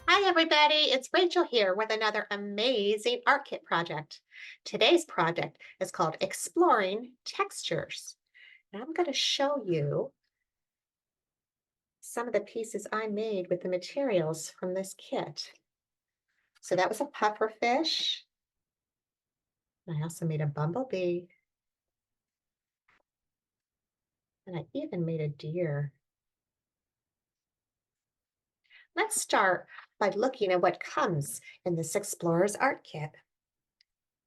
Hi, everybody. It's Rachel here with another amazing art kit project. Today's project is called Exploring Textures. And I'm going to show you some of the pieces I made with the materials from this kit. So that was a puffer fish. I also made a bumblebee. And I even made a deer. Let's start by looking at what comes in this Explorer's Art Kit.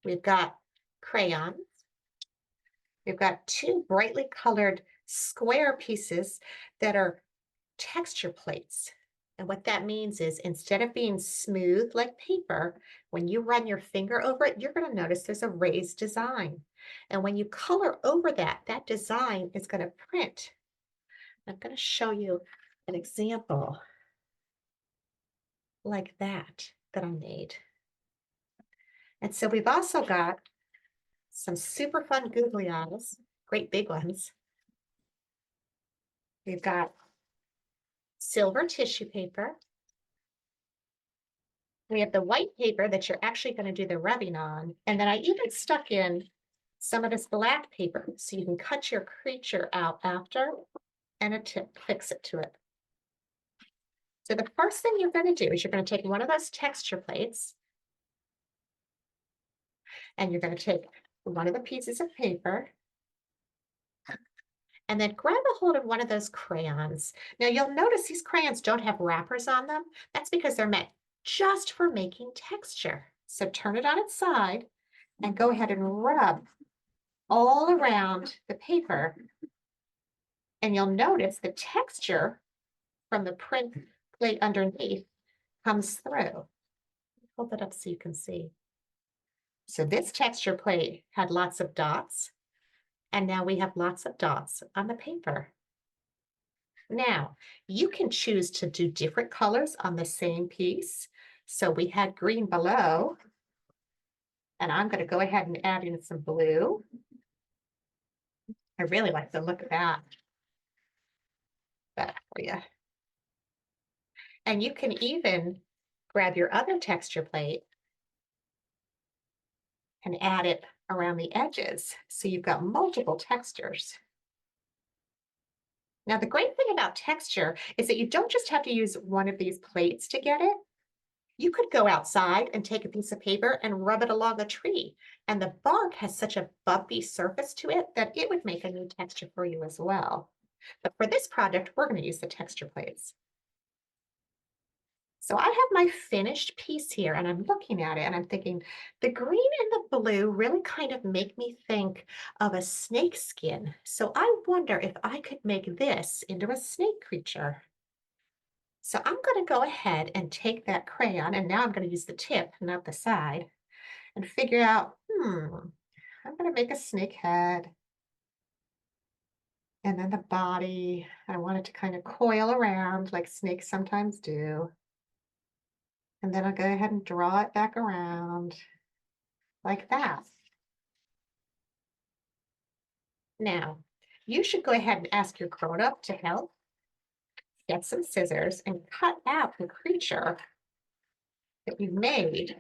We've got crayons. We've got two brightly colored square pieces that are texture plates. And what that means is instead of being smooth like paper, when you run your finger over it, you're going to notice there's a raised design. And when you color over that, that design is going to print. I'm going to show you an example like that I made. And so we've also got some super fun googly eyes, great big ones. We've got silver tissue paper. We have the white paper that you're actually going to do the rubbing on. And then I even stuck in some of this black paper so you can cut your creature out after and fix it to it. So the first thing you're going to do is you're going to take one of those texture plates and you're going to take one of the pieces of paper and then grab a hold of one of those crayons. Now you'll notice these crayons don't have wrappers on them. That's because they're meant just for making texture. So turn it on its side and go ahead and rub all around the paper. And you'll notice the texture from the print plate underneath comes through. Hold it up so you can see. So this texture plate had lots of dots, and now we have lots of dots on the paper. Now, you can choose to do different colors on the same piece. So we had green below, and I'm going to go ahead and add in some blue. I really like the look of that for you. And you can even grab your other texture plate and add it around the edges. So you've got multiple textures. Now, the great thing about texture is that you don't just have to use one of these plates to get it. You could go outside and take a piece of paper and rub it along a tree. And the bark has such a bumpy surface to it that it would make a new texture for you as well. But for this project, we're going to use the texture plates. So I have my finished piece here and I'm looking at it and I'm thinking the green and the blue really kind of make me think of a snake skin. So I wonder if I could make this into a snake creature. So I'm going to go ahead and take that crayon and now I'm going to use the tip, not the side, and figure out, I'm going to make a snake head. And then the body, I want it to kind of coil around like snakes sometimes do. And then I'll go ahead and draw it back around like that. Now, you should go ahead and ask your grown-up to help. Get some scissors and cut out the creature that you've made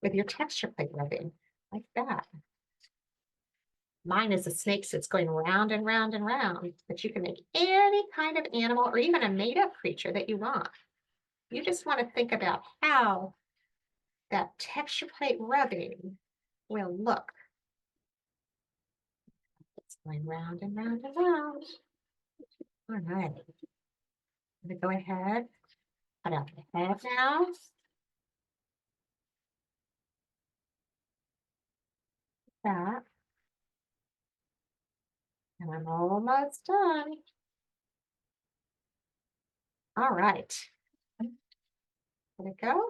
with your texture plate rubbing, like that. Mine is a snake, so it's going round and round and round, but you can make any kind of animal or even a made-up creature that you want. You just want to think about how that texture plate rubbing will look. It's going round and round and round. All right. I'm going to go ahead, cut out the head now. That. And I'm almost done. All right. There we go.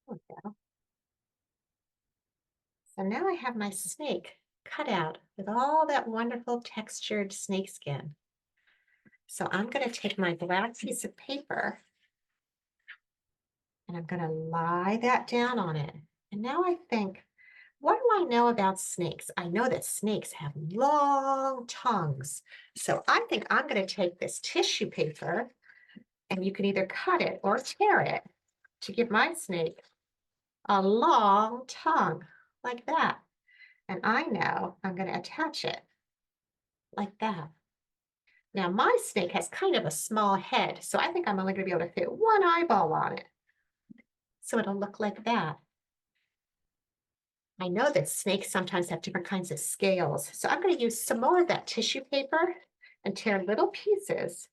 There we go. So now I have my snake cut out with all that wonderful textured snake skin. So I'm going to take my black piece of paper and I'm going to lie that down on it. And now I think, What do I know about snakes? I know that snakes have long tongues. So I think I'm going to take this tissue paper and you can either cut it or tear it to give my snake a long tongue like that. And I know I'm going to attach it like that. Now my snake has kind of a small head, so I think I'm only going to be able to fit one eyeball on it. So it'll look like that. I know that snakes sometimes have different kinds of scales, so I'm going to use some more of that tissue paper and tear little pieces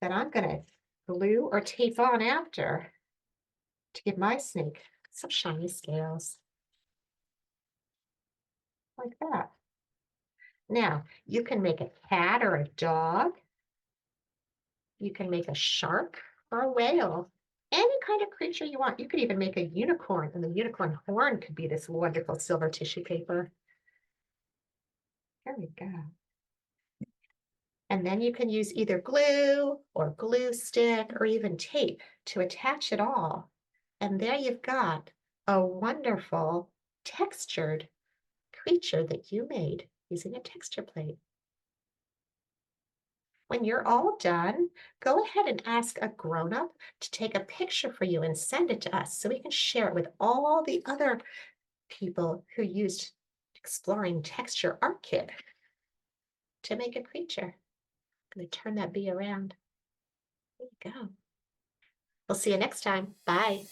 that I'm going to glue or tape on after to give my snake some shiny scales like that. Now, you can make a cat or a dog. You can make a shark or a whale. Any kind of creature you want. You could even make a unicorn, and the unicorn horn could be this wonderful silver tissue paper. There we go. And then you can use either glue or glue stick or even tape to attach it all. And there you've got a wonderful textured creature that you made using a texture plate. When you're all done, go ahead and ask a grown-up to take a picture for you and send it to us so we can share it with all the other people who used Exploring Texture Art Kit to make a creature. I'm going to turn that bee around. There you go. We'll see you next time. Bye.